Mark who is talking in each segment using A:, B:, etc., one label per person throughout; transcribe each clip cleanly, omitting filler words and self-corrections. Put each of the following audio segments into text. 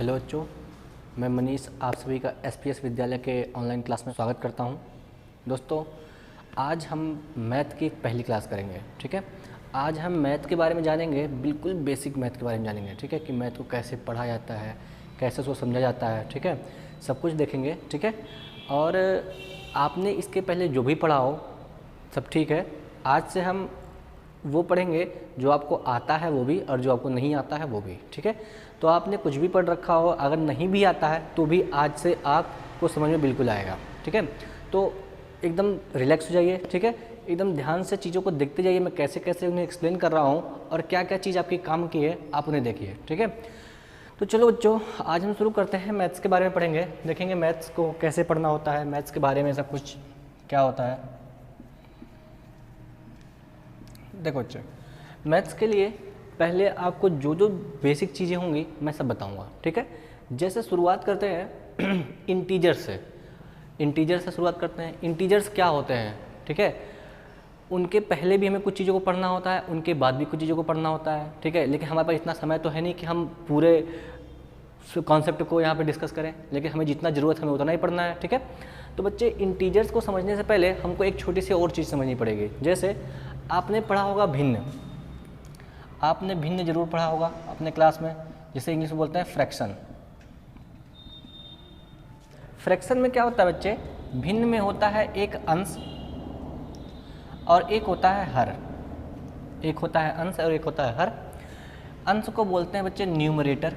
A: Hello बच्चों, मैं मनीष आप सभी का एसपीएस विद्यालय के ऑनलाइन क्लास में स्वागत करता हूं। दोस्तों, आज हम मैथ की पहली क्लास करेंगे। ठीक है, आज हम मैथ के बारे में जानेंगे, बिल्कुल बेसिक मैथ के बारे में जानेंगे। ठीक है, कि मैथ को कैसे पढ़ा जाता है, कैसे उसको समझा जाता है। ठीक है, सब कुछ देखेंगे। ठीक है, और आपने इसके पहले जो भी पढ़ा हो सब ठीक है। आज से हम वो पढ़ेंगे जो आपको आता है वो भी, और जो आपको नहीं आता है वो भी। ठीक है, तो आपने कुछ भी पढ़ रखा हो, अगर नहीं भी आता है तो भी आज से आपको समझ में बिल्कुल आएगा। ठीक है, तो एकदम रिलैक्स हो जाइए। ठीक है, एकदम ध्यान से चीज़ों को देखते जाइए, मैं कैसे कैसे उन्हें एक्सप्लेन कर रहा हूँ और क्या क्या चीज़ आपकी काम की है आप उन्हें देखिए। ठीक है, तो चलो बच्चों, आज हम शुरू करते हैं। मैथ्स के बारे में पढ़ेंगे, देखेंगे मैथ्स को कैसे पढ़ना होता है, मैथ्स के बारे में सब कुछ क्या होता है। देखो बच्चों, मैथ्स के लिए पहले आपको जो जो बेसिक चीज़ें होंगी मैं सब बताऊंगा। ठीक है, जैसे शुरुआत करते हैं इंटीजर से। इंटीजर से शुरुआत करते हैं। इंटीजर्स क्या होते हैं? ठीक है, उनके पहले भी हमें कुछ चीज़ों को पढ़ना होता है, उनके बाद भी कुछ चीज़ों को पढ़ना होता है। ठीक है, लेकिन हमारे पास इतना समय तो है नहीं कि हम पूरे कॉन्सेप्ट को यहाँ पे डिस्कस करें, लेकिन हमें जितना ज़रूरत है हमें उतना ही पढ़ना है। ठीक है, तो बच्चे इंटीजर्स को समझने से पहले हमको एक छोटी सी और चीज़ समझनी पड़ेगी। जैसे आपने पढ़ा होगा भिन्न, आपने भिन्न जरूर पढ़ा होगा अपने क्लास में, जिसे इंग्लिश में बोलते हैं फ्रैक्शन। फ्रैक्शन में क्या होता है बच्चे? भिन्न में होता है एक अंश और एक होता है हर। एक होता है अंश और एक होता है हर। अंश को बोलते हैं बच्चे numerator,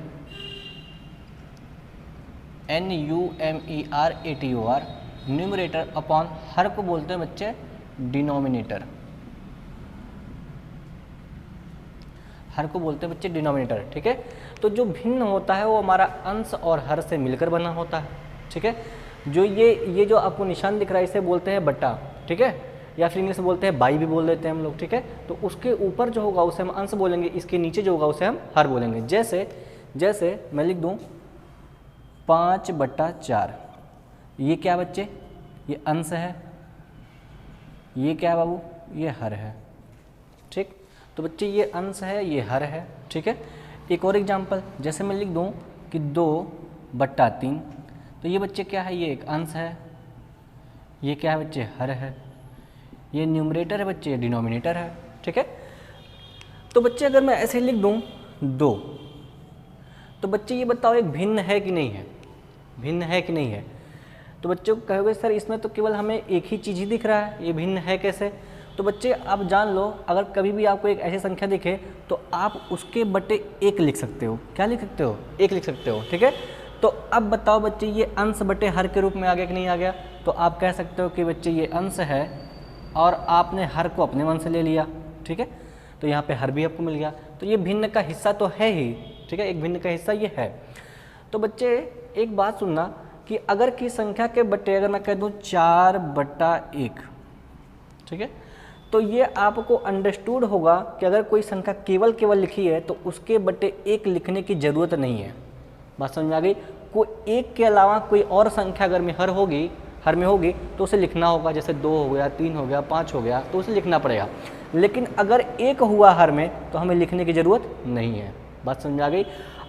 A: NUMERATOR, numerator. Upon her को बोलते हैं बच्चे डिनोमिनेटर। हर को बोलते हैं बच्चे डिनोमिनेटर। ठीक है, तो जो भिन्न होता है वो हमारा अंश और हर से मिलकर बना होता है। ठीक है, जो ये जो आपको निशान दिख रहा है इसे बोलते हैं बट्टा। ठीक है, या फिर इंग्लिश में बोलते हैं बाई भी बोल देते हैं हम लोग। ठीक है, तो उसके ऊपर जो होगा उसे हम अंश बोलेंगे, इसके नीचे जो होगा उसे हम हर बोलेंगे। जैसे मैं लिख दूँ 5/4, ये क्या बच्चे? ये अंश है। ये क्या है बाबू? ये हर है। ठीक, तो बच्चे ये अंश है, ये हर है। ठीक है, एक और एग्जांपल, जैसे मैं लिख दूं कि 2/3, तो ये बच्चे क्या है? ये एक अंश है। ये क्या है बच्चे? हर है। ये न्यूमरेटर है बच्चे, ये डिनोमिनेटर है। ठीक है, तो बच्चे अगर मैं ऐसे लिख दूं 2, तो बच्चे ये बताओ एक भिन्न है कि नहीं है? भिन्न है कि नहीं है? तो बच्चों कहोगे सर इसमें तो केवल हमें एक ही चीज़ ही दिख रहा है, ये भिन्न है कैसे? तो बच्चे आप जान लो, अगर कभी भी आपको एक ऐसी संख्या दिखे तो आप उसके बटे 1 लिख सकते हो। क्या लिख सकते हो? 1 लिख सकते हो। ठीक है, तो अब बताओ बच्चे ये अंश बटे हर के रूप में आ गया कि नहीं आ गया? तो आप कह सकते हो कि बच्चे ये अंश है और आपने हर को अपने मन से ले लिया। ठीक है, तो यहाँ पे हर भी आपको मिल गया, तो ये भिन्न का हिस्सा तो है ही। ठीक है, एक भिन्न का हिस्सा ये है। तो बच्चे एक बात सुनना कि अगर की संख्या के बटे अगर मैं कह दूँ 4/1, ठीक है, तो ये आपको अंडरस्टूड होगा कि अगर कोई संख्या केवल लिखी है तो उसके बटे 1 लिखने की ज़रूरत नहीं है। बात समझ में आ गई? कोई 1 के अलावा कोई और संख्या अगर में हर में होगी तो उसे लिखना होगा। जैसे 2 हो गया, 3 हो गया, 5 हो गया, तो उसे लिखना पड़ेगा। लेकिन अगर 1 हुआ हर में तो हमें लिखने की ज़रूरत नहीं है। बात समझ आ गई?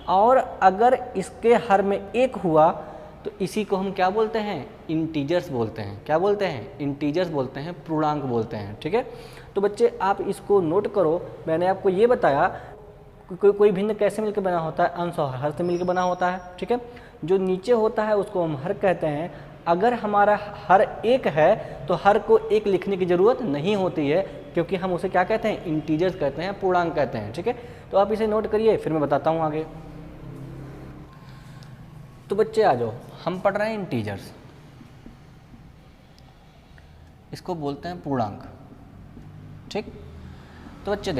A: और अगर इसके हर में 1 हुआ तो इसी को हम क्या बोलते हैं? इंटीजर्स बोलते हैं। क्या बोलते हैं? इंटीजर्स बोलते हैं, पूर्णांक बोलते हैं। ठीक है, तो बच्चे आप इसको नोट करो। मैंने आपको ये बताया कोई भिन्न कैसे मिलकर बना होता है? अंश और हर से मिलकर बना होता है। ठीक है, जो नीचे होता है उसको हम हर कहते हैं। अगर हमारा हर 1 है तो हर को 1 लिखने की ज़रूरत नहीं होती है, क्योंकि हम उसे क्या कहते हैं? इंटीजर्स कहते हैं, पूर्णांक कहते हैं। ठीक है, तो आप इसे नोट करिए, फिर मैं बताता हूँ आगे। तो बच्चे आ जाओ, हम पढ़ रहे हैं इंटीजर्स, इसको बोलते हैं पूर्णांक। ठीक, तो बच्चे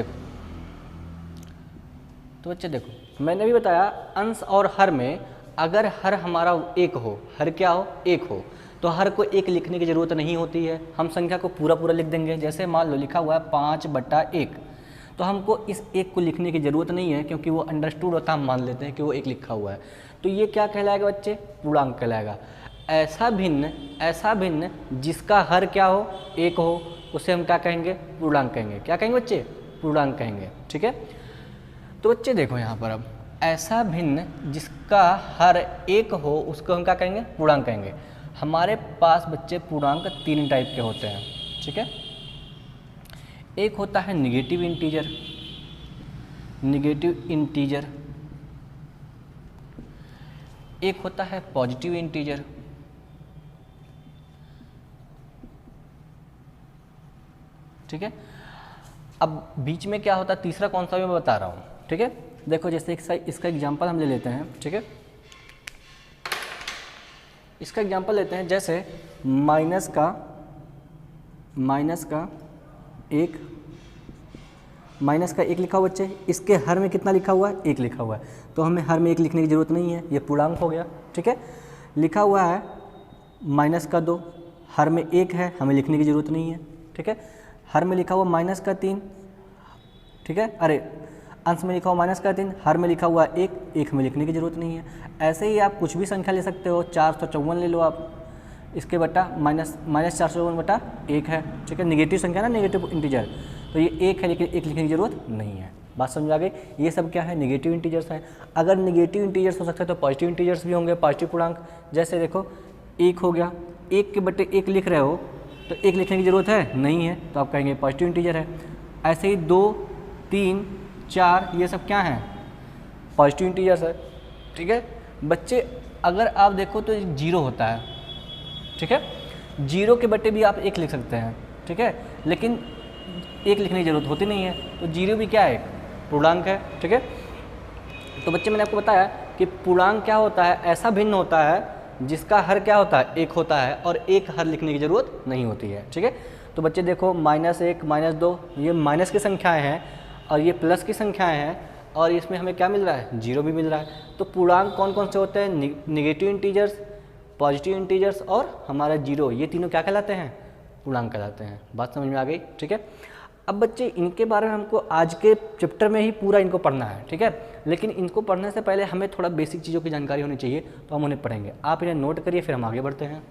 A: देखो मैंने भी बताया अंश और हर में अगर हर हमारा 1 हो, हर क्या हो? 1 हो, तो हर को 1 लिखने की ज़रूरत नहीं होती है। हम संख्या को पूरा लिख देंगे। जैसे मान लो लिखा हुआ है 5/1, तो हमको इस 1 को लिखने की ज़रूरत नहीं है, क्योंकि वो अंडरस्टूड होता है, हम मान लेते हैं कि वो 1 लिखा हुआ है। तो ये क्या कहलाएगा बच्चे? पूर्णांक कहलाएगा। ऐसा भिन्न जिसका हर क्या हो? 1 हो, उसे हम क्या कहेंगे? पूर्णांक कहेंगे। क्या कहेंगे बच्चे? पूर्णांक कहेंगे। ठीक है, तो बच्चे देखो यहाँ पर अब ऐसा भिन्न जिसका हर एक हो उसको हम क्या कहेंगे, पूर्णांक कहेंगे। हमारे पास बच्चे पूर्णांक 3 टाइप के होते हैं, ठीक है। एक होता है निगेटिव इंटीजर, निगेटिव इंटीजर, एक होता है पॉजिटिव इंटीजर, ठीक है। अब बीच में क्या होता है तीसरा कौन सा मैं बता रहा हूँ, ठीक है। देखो जैसे इसका एग्जांपल हम ले लेते हैं, ठीक है। इसका एग्जांपल लेते हैं, जैसे माइनस का एक लिखा हुआ बच्चे, इसके हर में कितना लिखा हुआ है, 1 लिखा हुआ है, तो हमें हर में 1 लिखने की ज़रूरत नहीं है, ये पूर्णांक हो गया, ठीक है। लिखा हुआ है -2, हर में 1 है, हमें लिखने की ज़रूरत नहीं है, ठीक है। हर में लिखा हुआ -3, ठीक है, अरे अंश में लिखा हुआ -3, हर में लिखा हुआ 1 में लिखने की ज़रूरत नहीं है। ऐसे ही आप कुछ भी संख्या ले सकते हो, 454 ले लो आप, इसके बटा -454/1 है, ठीक है। निगेटिव संख्या ना, निगेटिव इंटीजर, तो ये 1 है, लेकिन 1 लिखने की ज़रूरत नहीं है। बात समझ आ गई। ये सब क्या है, निगेटिव इंटीजर्स हैं। अगर निगेटिव इंटीजर्स हो सकते हैं तो पॉजिटिव इंटीजर्स भी होंगे, पॉजिटिव पूर्णांक। जैसे देखो 1 हो गया, 1 के बटे 1 लिख रहे हो तो 1 लिखने की ज़रूरत है नहीं है, तो आप कहेंगे पॉजिटिव इंटीजर है। ऐसे ही 2, 3, 4 ये सब क्या हैं, पॉजिटिव इंटीजर्स है, ठीक है। बच्चे अगर आप देखो तो 0 होता है, ठीक है। 0 के बटे भी आप 1 लिख सकते हैं, ठीक है, लेकिन 1 लिखने की ज़रूरत होती नहीं है, तो 0 भी क्या है, पूर्णांक है, ठीक है। तो बच्चे मैंने आपको बताया कि पूर्णांक क्या होता है, ऐसा भिन्न होता है जिसका हर क्या होता है, 1 होता है, और 1 हर लिखने की ज़रूरत नहीं होती है, ठीक है। तो बच्चे देखो -1, -2 ये माइनस की संख्याएँ हैं और ये प्लस की संख्याएँ हैं, और इसमें हमें क्या मिल रहा है, 0 भी मिल रहा है। तो पूर्णांक कौन कौन से होते हैं, निगेटिव इंटीजर्स, पॉजिटिव इंटीजर्स और हमारा 0, ये तीनों क्या कहलाते हैं, पूर्णांक कहलाते हैं। बात समझ में आ गई, ठीक है। अब बच्चे इनके बारे में हमको आज के चैप्टर में ही पूरा इनको पढ़ना है, ठीक है। लेकिन इनको पढ़ने से पहले हमें थोड़ा बेसिक चीज़ों की जानकारी होनी चाहिए, तो हम उन्हें पढ़ेंगे। आप इन्हें नोट करिए, फिर हम आगे बढ़ते हैं।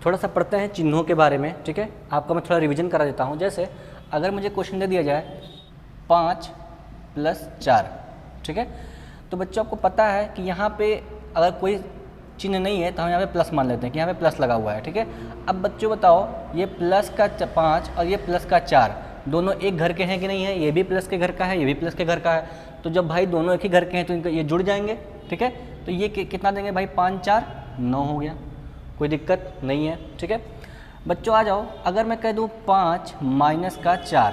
A: थोड़ा सा पढ़ते हैं चिन्हों के बारे में, ठीक है। आपका मैं थोड़ा रिवीजन करा देता हूँ। जैसे अगर मुझे क्वेश्चन दे दिया जाए 5 + 4, ठीक है, तो बच्चों आपको पता है कि यहाँ पे अगर कोई चिन्ह नहीं है तो हम यहाँ पे प्लस मान लेते हैं कि यहाँ पे प्लस लगा हुआ है, ठीक है। अब बच्चों बताओ, ये प्लस का 5 और ये प्लस का 4 दोनों एक घर के हैं कि नहीं है, ये भी प्लस के घर का है, ये भी प्लस के घर का है। तो जब भाई दोनों एक ही घर के हैं तो इनका ये जुड़ जाएंगे, ठीक है। तो ये कितना देंगे भाई, 5 4 9 हो गया, कोई दिक्कत नहीं है, ठीक है। बच्चों आ जाओ, अगर मैं कह दूँ 5 - का 4,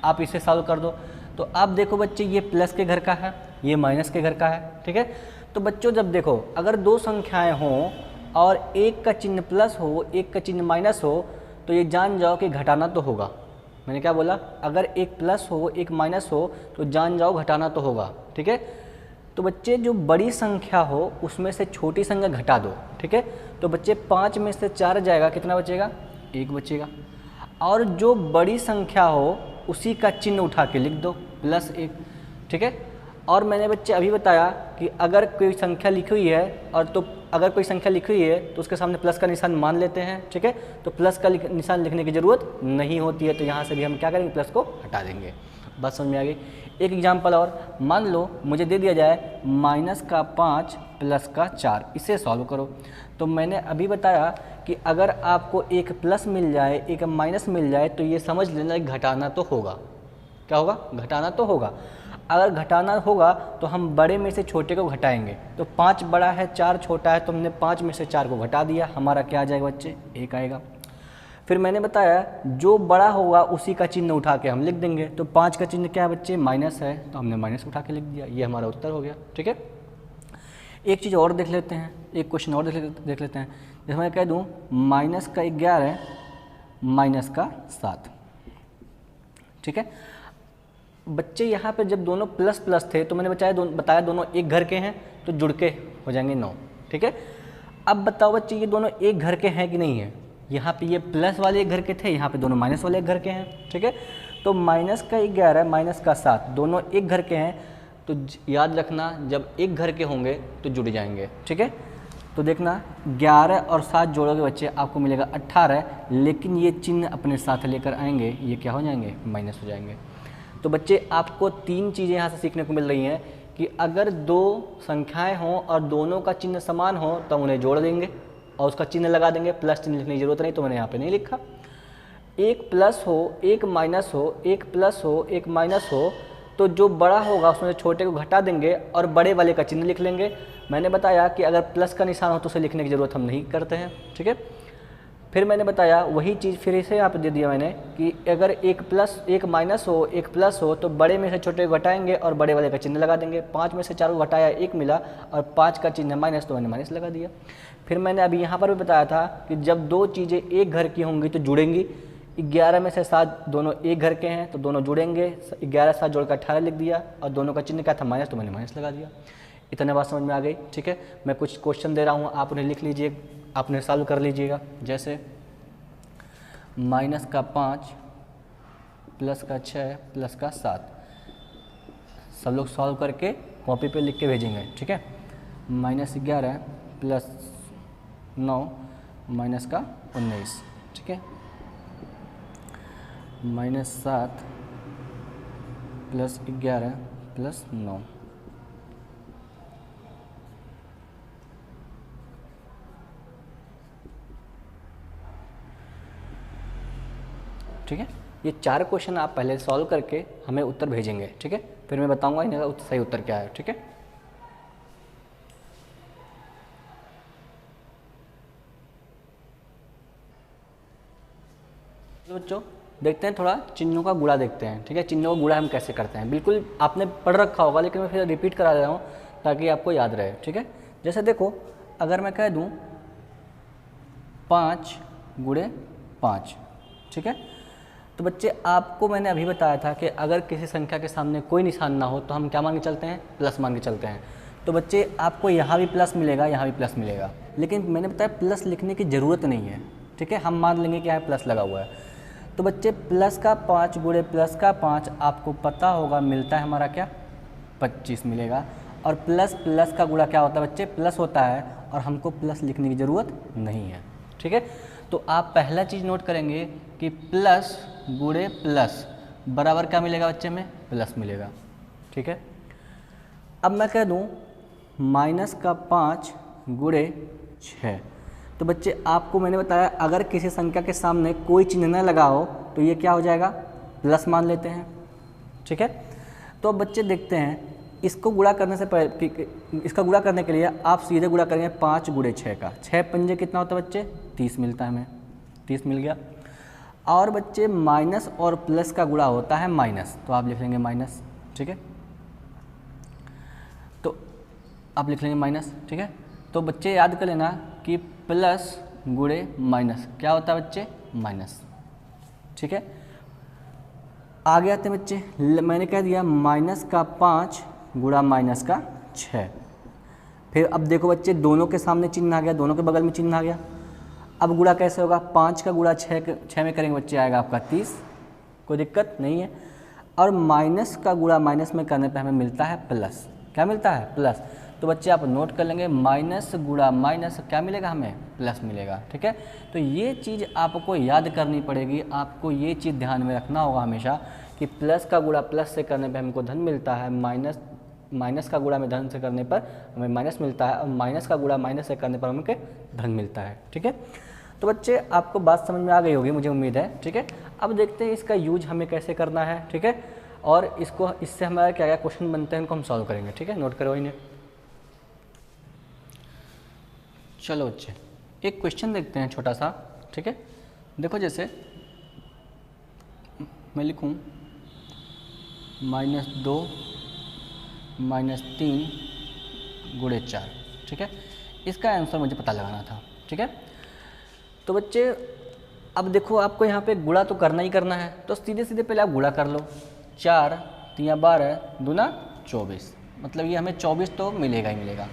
A: आप इसे सॉल्व कर दो, तो आप देखो बच्चे ये प्लस के घर का है, ये माइनस के घर का है, ठीक है। तो बच्चों जब देखो अगर 2 संख्याएं हों और एक का चिन्ह प्लस हो, एक का चिन्ह माइनस हो, तो ये जान जाओ कि घटाना तो होगा। मैंने क्या बोला, अगर एक प्लस हो एक माइनस हो तो जान जाओ घटाना तो होगा, ठीक है। तो बच्चे जो बड़ी संख्या हो उसमें से छोटी संख्या घटा दो, ठीक है। तो बच्चे 5 में से 4 जाएगा, कितना बचेगा, 1 बचेगा। और जो बड़ी संख्या हो उसी का चिन्ह उठा के लिख दो, +1, ठीक है। और मैंने बच्चे अभी बताया कि अगर कोई संख्या लिखी हुई है अगर कोई संख्या लिखी हुई है तो उसके सामने प्लस का निशान मान लेते हैं, ठीक है। तो प्लस का निशान लिखने की ज़रूरत नहीं होती है, तो यहाँ से भी हम क्या करेंगे, प्लस को हटा देंगे। बात समझ में आ गई। एक एग्जाम्पल और, मान लो मुझे दे दिया जाए -5 + का 4, इसे सॉल्व करो। तो मैंने अभी बताया कि अगर आपको एक प्लस मिल जाए एक माइनस मिल जाए तो ये समझ लेना घटाना तो होगा। क्या होगा, घटाना तो होगा। अगर घटाना होगा तो हम बड़े में से छोटे को घटाएंगे। तो 5 बड़ा है 4 छोटा है, तो हमने 5 में से 4 को घटा दिया, हमारा क्या आ जाएगा बच्चे, 1 आएगा। फिर मैंने बताया जो बड़ा होगा उसी का चिन्ह उठा के हम लिख देंगे। तो 5 का चिन्ह क्या है बच्चे, माइनस है, तो हमने माइनस उठा के लिख दिया, ये हमारा उत्तर हो गया, ठीक है। एक चीज़ और देख लेते हैं, एक क्वेश्चन और देख लेते हैं। जैसे मैं कह दूँ -11 -7, ठीक है। बच्चे यहाँ पे जब दोनों प्लस प्लस थे तो मैंने बताया दोनों एक घर के हैं तो जुड़ के हो जाएंगे 9, ठीक है। अब बताओ बच्चे ये दोनों एक घर के हैं कि नहीं है, यहाँ पे ये प्लस वाले एक घर के थे, यहाँ पे दोनों माइनस वाले एक घर के हैं, ठीक है। तो -11 -7 दोनों एक घर के हैं, तो याद रखना जब एक घर के होंगे तो जुड़ जाएंगे, ठीक है। तो देखना 11 और 7 जोड़ोगे बच्चे आपको मिलेगा 18, लेकिन ये चिन्ह अपने साथ लेकर आएंगे, ये क्या हो जाएंगे, माइनस हो जाएंगे। तो बच्चे आपको 3 चीज़ें यहाँ से सीखने को मिल रही हैं कि अगर 2 संख्याएं हों और दोनों का चिन्ह समान हो तो उन्हें जोड़ देंगे और उसका चिन्ह लगा देंगे, प्लस चिन्ह लिखने की जरूरत नहीं, तो मैंने यहाँ पे नहीं लिखा। एक प्लस हो, एक माइनस हो, एक प्लस हो, एक माइनस हो, तो जो बड़ा होगा उसमें छोटे को घटा देंगे और बड़े वाले का चिन्ह लिख लेंगे। मैंने बताया कि अगर प्लस का निशान हो तो उसे लिखने की ज़रूरत हम नहीं करते हैं, ठीक है। फिर मैंने बताया वही चीज़ फिर से यहाँ पे दे दिया मैंने कि अगर एक प्लस एक माइनस हो एक प्लस हो तो बड़े में से छोटे को घटाएंगे और बड़े वाले का चिन्ह लगा देंगे। 5 में से 4 को घटाया 1 मिला और 5 का चिन्ह माइनस, तो मैंने माइनस लगा दिया। फिर मैंने अभी यहाँ पर भी बताया था कि जब 2 चीज़ें एक घर की होंगी तो जुड़ेंगी। 11 में से 7 दोनों एक घर के हैं तो दोनों जुड़ेंगे। 11 7 जोड़कर 18 लिख दिया और दोनों का चिन्ह क्या था, माइनस, तो मैंने माइनस लगा दिया। इतने बात समझ में आ गई, ठीक है। मैं कुछ क्वेश्चन दे रहा हूँ, आप उन्हें लिख लीजिए, आपने सॉल्व कर लीजिएगा। जैसे -5 प्लस का 6 प्लस का 7, सब लोग सॉल्व करके कॉपी पे लिख के भेजेंगे, ठीक है। -11 प्लस 9 माइनस का 19, ठीक है। -7 प्लस 11 प्लस 9, ठीक है। ये 4 क्वेश्चन आप पहले सॉल्व करके हमें उत्तर भेजेंगे, ठीक है। फिर मैं बताऊंगा इनका सही उत्तर क्या है, ठीक है। बच्चों देखते हैं थोड़ा चिन्हों का गुणा देखते हैं, ठीक है। चिन्हों का गुणा हम कैसे करते हैं, बिल्कुल आपने पढ़ रखा होगा लेकिन मैं फिर रिपीट करा दे रहा हूँ ताकि आपको याद रहे, ठीक है। जैसे देखो अगर मैं कह दूँ 5 × 5, ठीक है, तो बच्चे आपको मैंने अभी बताया था कि अगर किसी संख्या के सामने कोई निशान ना हो तो हम क्या मान के चलते हैं, प्लस मान के चलते हैं। तो बच्चे आपको यहाँ भी प्लस मिलेगा, यहाँ भी प्लस मिलेगा, लेकिन मैंने बताया प्लस लिखने की ज़रूरत नहीं है, ठीक है। हम मान लेंगे कि यहाँ प्लस लगा हुआ है। तो बच्चे प्लस का 5 × प्लस का 5 आपको पता होगा मिलता है हमारा क्या, 25 मिलेगा। और प्लस प्लस का गुणा क्या होता है बच्चे, प्लस होता है, और हमको प्लस लिखने की ज़रूरत नहीं है, ठीक है। तो आप पहला चीज़ नोट करेंगे कि प्लस × प्लस बराबर क्या मिलेगा बच्चे में, प्लस मिलेगा, ठीक है। अब मैं कह दूँ -5 × 6, तो बच्चे आपको मैंने बताया अगर किसी संख्या के सामने कोई चिन्ह न लगा हो तो ये क्या हो जाएगा, प्लस मान लेते हैं, ठीक है। तो अब बच्चे देखते हैं इसको गुणा करने से पहले, इसका गुणा करने के लिए आप सीधे गुणा करेंगे 5 × 6 का। 6 पंजे कितना होता है बच्चे, 30 मिलता है हमें, 30 मिल गया। और बच्चे माइनस और प्लस का गुणा होता है माइनस, तो आप लिख लेंगे माइनस, ठीक है। तो आप लिख लेंगे माइनस, ठीक है। तो बच्चे याद कर लेना कि प्लस × माइनस क्या होता है बच्चे, माइनस, ठीक है। आगे आते हैं बच्चे, मैंने कह दिया -5 × -6। फिर अब देखो बच्चे दोनों के सामने चिन्ह आ गया, दोनों के बगल में चिन्ह आ गया। अब गुणा कैसे होगा, 5 का गुणा 6 में करेंगे बच्चे आएगा आपका 30, कोई दिक्कत नहीं है। और माइनस का गुणा माइनस में करने पे हमें मिलता है प्लस, क्या मिलता है, प्लस। तो बच्चे आप नोट कर लेंगे माइनस × माइनस क्या मिलेगा हमें, प्लस मिलेगा, ठीक है। तो ये चीज़ आपको याद करनी पड़ेगी, आपको ये चीज़ ध्यान में रखना होगा हमेशा कि प्लस का गुणा प्लस से करने पे हमको धन मिलता है, माइनस का गुणा में धन से करने पर हमें माइनस मिलता है, और माइनस का गुणा माइनस से करने पर हमें धन मिलता है, ठीक है। तो बच्चे आपको बात समझ में आ गई होगी मुझे उम्मीद है, ठीक है। अब देखते हैं इसका यूज हमें कैसे करना है, ठीक है। और इसको इससे हमारा क्या क्या क्वेश्चन बनते हैं उनको हम सॉल्व करेंगे, ठीक है। नोट करो इन्हें। चलो बच्चे एक क्वेश्चन देखते हैं छोटा सा, ठीक है। देखो जैसे मैं लिखूँ -2 -3 × 4, ठीक है। इसका आंसर मुझे पता लगाना था, ठीक है। तो बच्चे अब देखो आपको यहाँ पे गुणा तो करना ही करना है, तो सीधे सीधे पहले आप गुणा कर लो। 4 × 12 दूना 24, मतलब ये हमें 24 तो मिलेगा ही मिलेगा।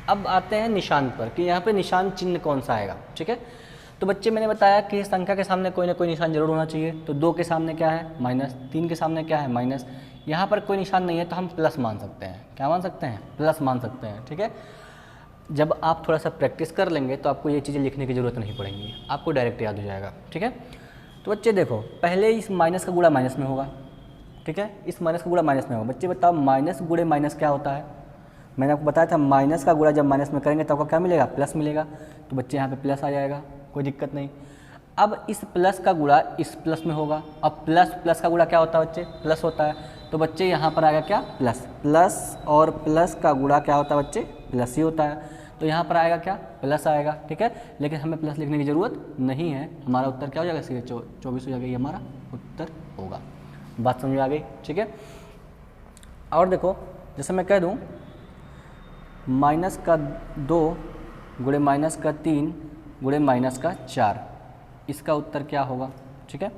A: अब आते हैं निशान पर कि यहाँ पे निशान चिन्ह कौन सा आएगा, ठीक है। तो बच्चे मैंने बताया कि संख्या के सामने कोई ना कोई निशान जरूर होना चाहिए। तो 2 के सामने क्या है, माइनस, 3 के सामने क्या है, माइनस। यहाँ पर कोई निशान नहीं है तो हम प्लस मान सकते हैं, क्या मान सकते हैं, प्लस मान सकते हैं, ठीक है। जब आप थोड़ा सा प्रैक्टिस कर लेंगे तो आपको ये चीज़ें लिखने की ज़रूरत नहीं पड़ेंगी, आपको डायरेक्ट याद हो जाएगा। ठीक है, तो बच्चे देखो पहले इस माइनस का गुणा माइनस में होगा। ठीक है, इस माइनस का गुणा माइनस में होगा। बच्चे बताओ माइनस गुणे माइनस क्या होता है? मैंने आपको बताया था माइनस का गुणा जब माइनस में करेंगे तो आपको क्या मिलेगा? प्लस मिलेगा। तो बच्चे यहाँ पे प्लस आ जाएगा, कोई दिक्कत नहीं। अब इस प्लस का गुणा इस प्लस में होगा। अब प्लस प्लस का गुणा क्या होता है बच्चे? प्लस होता है। तो बच्चे यहाँ पर आएगा क्या? प्लस। प्लस और प्लस का गुणा क्या होता है बच्चे? प्लस ही होता है। तो यहाँ पर आएगा क्या? प्लस आएगा। ठीक है, लेकिन हमें प्लस लिखने की ज़रूरत नहीं है। हमारा उत्तर क्या हो जाएगा? सीधे 24 हो जाएगा, ये हमारा उत्तर होगा। बात समझ में आ गई? ठीक है, और देखो जैसे मैं कह दूँ माइनस का 2 गुणे माइनस का 3 गुणे माइनस का 4, इसका उत्तर क्या होगा? ठीक है,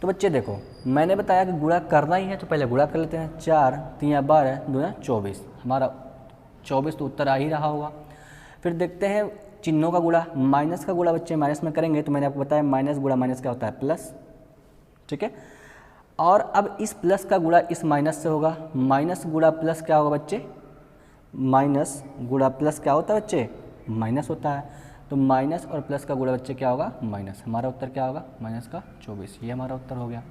A: तो बच्चे देखो मैंने बताया कि गुणा करना ही है तो पहले गुणा कर लेते हैं। 4 3 12 2 24, हमारा 24 तो उत्तर आ ही रहा होगा। फिर देखते हैं चिन्हों का गुणा। माइनस का गुणा बच्चे माइनस में करेंगे तो मैंने आपको बताया माइनस गुणा माइनस क्या होता है? प्लस। ठीक है, और अब इस प्लस का गुणा इस माइनस से होगा। माइनस गुणा प्लस क्या होगा बच्चे? माइनस गुणा प्लस क्या होता है बच्चे? माइनस होता है। तो माइनस और प्लस का गुणा बच्चे क्या होगा? माइनस। हमारा उत्तर क्या होगा? माइनस का 24, ये हमारा उत्तर हो गया।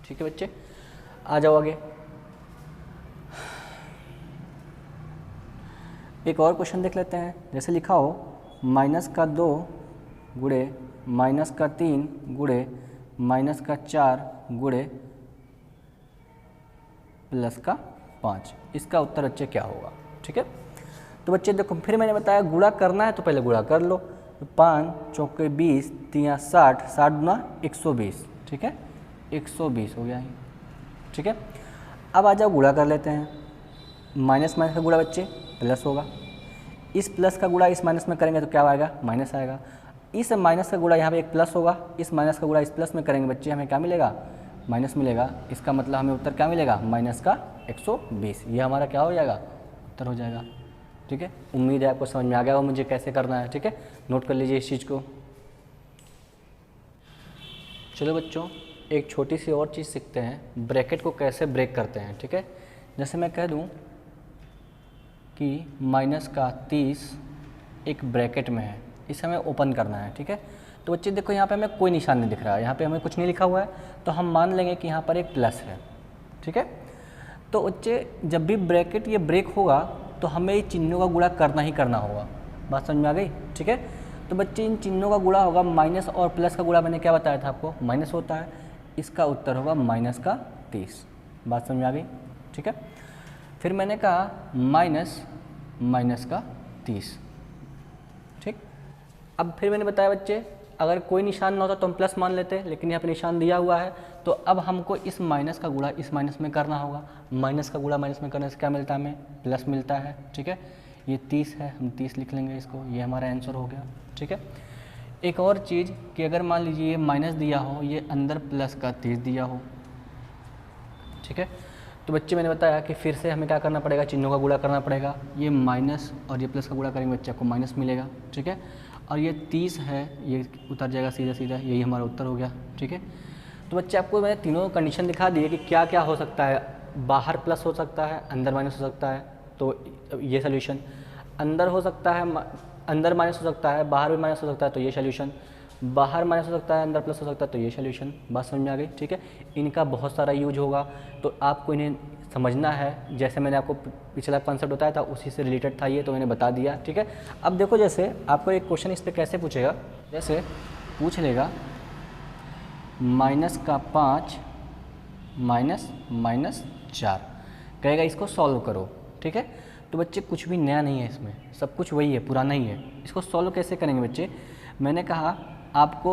A: ठीक है बच्चे, आ जाओ आगे। एक और क्वेश्चन देख लेते हैं। जैसे लिखा हो माइनस का 2 गुणे माइनस का 3 गुणे माइनस का 4 गुणे प्लस का 5, इसका उत्तर बच्चे क्या होगा? ठीक है, तो बच्चे देखो फिर मैंने बताया गुणा करना है तो पहले गुणा कर लो। तो 5 चौके 20 3 60, 60 गुना 120। ठीक है, 120 हो गया ही। ठीक है, अब आ जाओ गुणा कर लेते हैं। माइनस माइनस का गुणा बच्चे प्लस होगा। इस प्लस का गुणा इस माइनस में करेंगे तो क्या आएगा? माइनस आएगा। इस माइनस का गुणा यहाँ पे एक प्लस होगा। इस माइनस का गुणा इस प्लस में करेंगे बच्चे, हमें क्या मिलेगा? माइनस मिलेगा। इसका मतलब हमें उत्तर क्या मिलेगा? माइनस का 120, ये हमारा क्या हो जाएगा? उत्तर हो जाएगा। ठीक है, उम्मीद है आपको समझ में आ गया हो मुझे कैसे करना है। ठीक है, नोट कर लीजिए इस चीज़ को। चलो बच्चों एक छोटी सी और चीज़ सीखते हैं, ब्रैकेट को कैसे ब्रेक करते हैं। ठीक है, जैसे मैं कह दूं कि माइनस का 30 एक ब्रैकेट में है, इसे हमें ओपन करना है। ठीक है, तो बच्चे देखो यहाँ पे हमें कोई निशान नहीं दिख रहा है, यहाँ पे हमें कुछ नहीं लिखा हुआ है, तो हम मान लेंगे कि यहाँ पर एक प्लस है। ठीक है, तो बच्चे जब भी ब्रैकेट ये ब्रेक होगा तो हमें ये चिन्हों का गुणा करना ही करना होगा। बात समझ में आ गई? ठीक है, तो बच्चे इन चिन्हों का गुणा होगा। माइनस और प्लस का गुणा मैंने क्या बताया था आपको? माइनस होता है। इसका उत्तर होगा माइनस का 30। बात समझ में आ गई? ठीक है, फिर मैंने कहा माइनस माइनस का 30। ठीक, अब फिर मैंने बताया बच्चे अगर कोई निशान ना होता तो हम प्लस मान लेते, लेकिन यहाँ पे निशान दिया हुआ है, तो अब हमको इस माइनस का गुणा इस माइनस में करना होगा। माइनस का गुणा माइनस में करने से क्या मिलता है? हमें प्लस मिलता है। ठीक है, ये 30 है, हम 30 लिख लेंगे इसको, ये हमारा आंसर हो गया। ठीक है, एक और चीज़ कि अगर मान लीजिए ये माइनस दिया हो, ये अंदर प्लस का 30 दिया हो। ठीक है, तो बच्चे मैंने बताया कि फिर से हमें क्या करना पड़ेगा? चिन्हों का गुणा करना पड़ेगा। ये माइनस और ये प्लस का गुणा करेंगे बच्चे आपको माइनस मिलेगा। ठीक है, और ये 30 है, ये उतर जाएगा सीधा सीधा, यही हमारा उत्तर हो गया। ठीक है, तो बच्चे आपको मैंने तीनों कंडीशन दिखा दिए कि क्या क्या हो सकता है। बाहर प्लस हो सकता है, अंदर माइनस हो सकता है, तो ये सोल्यूशन। अंदर हो सकता है, अंदर माइनस हो सकता है, बाहर भी माइनस हो सकता है, तो ये सोल्यूशन। बाहर माइनस हो सकता है, अंदर प्लस हो सकता है, तो ये सोल्यूशन। बात समझ में आ गई? ठीक है, इनका बहुत सारा यूज होगा, तो आपको इन्हें समझना है। जैसे मैंने आपको पिछला कॉन्सेप्ट बताया था उसी से रिलेटेड था ये, तो मैंने बता दिया। ठीक है, अब देखो जैसे आपको एक क्वेश्चन इस पर कैसे पूछेगा, जैसे पूछ लेगा माइनस का 5 माइनस माइनस 4, कहेगा इसको सॉल्व करो। ठीक है, तो बच्चे कुछ भी नया नहीं है इसमें, सब कुछ वही है, पुराना ही है। इसको सॉल्व कैसे करेंगे बच्चे? मैंने कहा आपको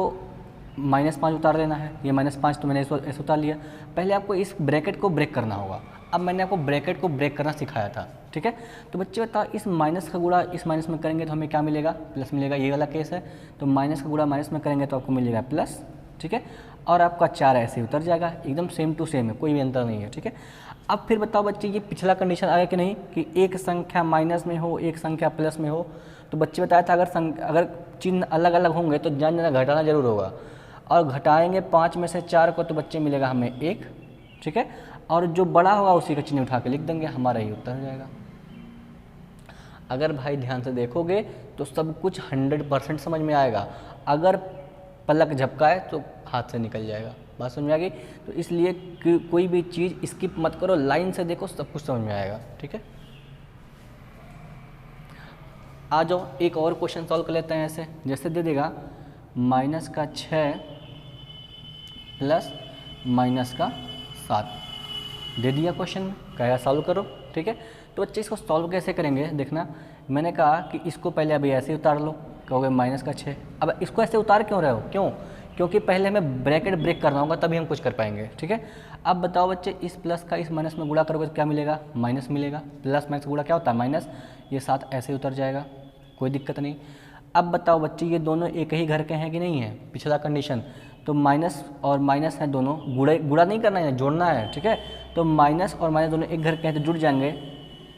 A: -5 उतार लेना है, ये -5 तो मैंने ऐसे उतार लिया। पहले आपको इस ब्रैकेट को ब्रेक करना होगा। अब मैंने आपको ब्रैकेट को ब्रेक करना सिखाया था। ठीक है, तो बच्चे बताओ इस माइनस का गुणा इस माइनस में करेंगे तो हमें क्या मिलेगा? प्लस मिलेगा। ये वाला केस है, तो माइनस का गुणा माइनस में करेंगे तो आपको मिलेगा प्लस। ठीक है, और आपका 4 ऐसे ही उतर जाएगा, एकदम सेम टू सेम है, कोई भी अंतर नहीं है। ठीक है, अब फिर बताओ बच्चे ये पिछला कंडीशन आया कि नहीं कि एक संख्या माइनस में हो एक संख्या प्लस में हो। तो बच्चे बताया था अगर चिन्ह अलग अलग होंगे तो जान घटाना जरूर होगा, और घटाएंगे 5 में से 4 को तो बच्चे मिलेगा हमें 1। ठीक है, और जो बड़ा होगा उसी का चिन्ह उठा के लिख देंगे, हमारा ही उत्तर हो जाएगा। अगर भाई ध्यान से देखोगे तो सब कुछ 100% समझ में आएगा, अगर पलक झपकाए तो हाथ से निकल जाएगा। बात समझ में आ गई? तो इसलिए कोई भी चीज़ स्किप मत करो, लाइन से देखो, सब कुछ समझ में आएगा। ठीक है, आ जाओ एक और क्वेश्चन सॉल्व कर लेते हैं। ऐसे जैसे दे देगा -6 प्लस -7 दे दिया क्वेश्चन में, कहेगा सॉल्व करो। ठीक है, तो बच्चे इसको सॉल्व कैसे करेंगे देखना, मैंने कहा कि इसको पहले अभी ऐसे ही उतार लो, कहोगे -6। अब इसको ऐसे उतार क्यों रहे हो, क्यों? क्योंकि पहले हमें ब्रैकेट ब्रेक करना होगा, तभी हम कुछ कर पाएंगे। ठीक है, अब बताओ बच्चे, इस प्लस का इस माइनस में गुणा करोगे तो क्या मिलेगा? माइनस मिलेगा। प्लस माइनस गुणा क्या होता है? माइनस। ये 7 ऐसे ही उतर जाएगा, कोई दिक्कत नहीं। अब बताओ बच्चे, ये दोनों एक ही घर के हैं कि नहीं है? पिछला कंडीशन, तो माइनस और माइनस है दोनों, गुणा नहीं करना है, जोड़ना है। ठीक है, तो माइनस और माइनस दोनों एक घर के हैं तो जुड़ जाएंगे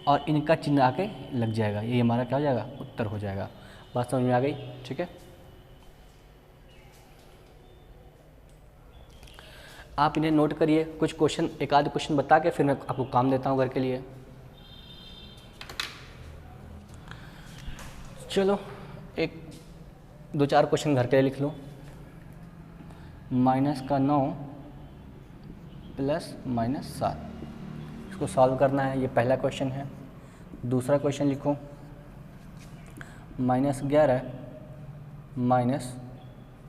A: और इनका चिन्ह आके लग जाएगा, ये हमारा क्या हो जाएगा? उत्तर हो जाएगा। बात समझ में आ गई? ठीक है, आप इन्हें नोट करिए, कुछ क्वेश्चन, एक आध क्वेश्चन बता के फिर मैं आपको काम देता हूँ घर के लिए। चलो एक 2-4 क्वेश्चन घर के लिए लिख लो। -9 प्लस -7, इसको सॉल्व करना है, ये पहला क्वेश्चन है। दूसरा क्वेश्चन लिखो, -11 माइनस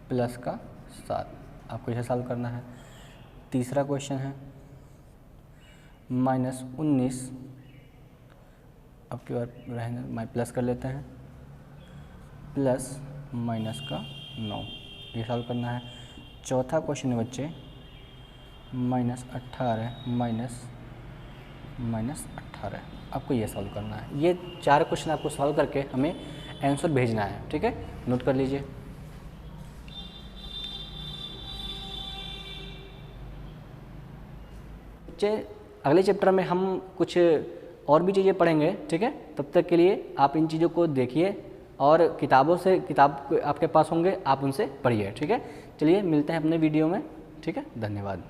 A: प्लस का 7, आपको इसे सॉल्व करना है। तीसरा क्वेश्चन है -19, अब की बार रहने प्लस कर लेते हैं, प्लस माइनस का 9, ये सॉल्व करना है। चौथा क्वेश्चन है बच्चे -18 माइनस 18, आपको ये सॉल्व करना है। ये 4 क्वेश्चन आपको सॉल्व करके हमें आंसर भेजना है। ठीक है, नोट कर लीजिए। बच्चे अगले चैप्टर में हम कुछ और भी चीज़ें पढ़ेंगे। ठीक है, तब तक के लिए आप इन चीज़ों को देखिए और किताब आपके पास होंगे, आप उनसे पढ़िए। ठीक है, चलिए मिलते हैं अपने वीडियो में। ठीक है, धन्यवाद।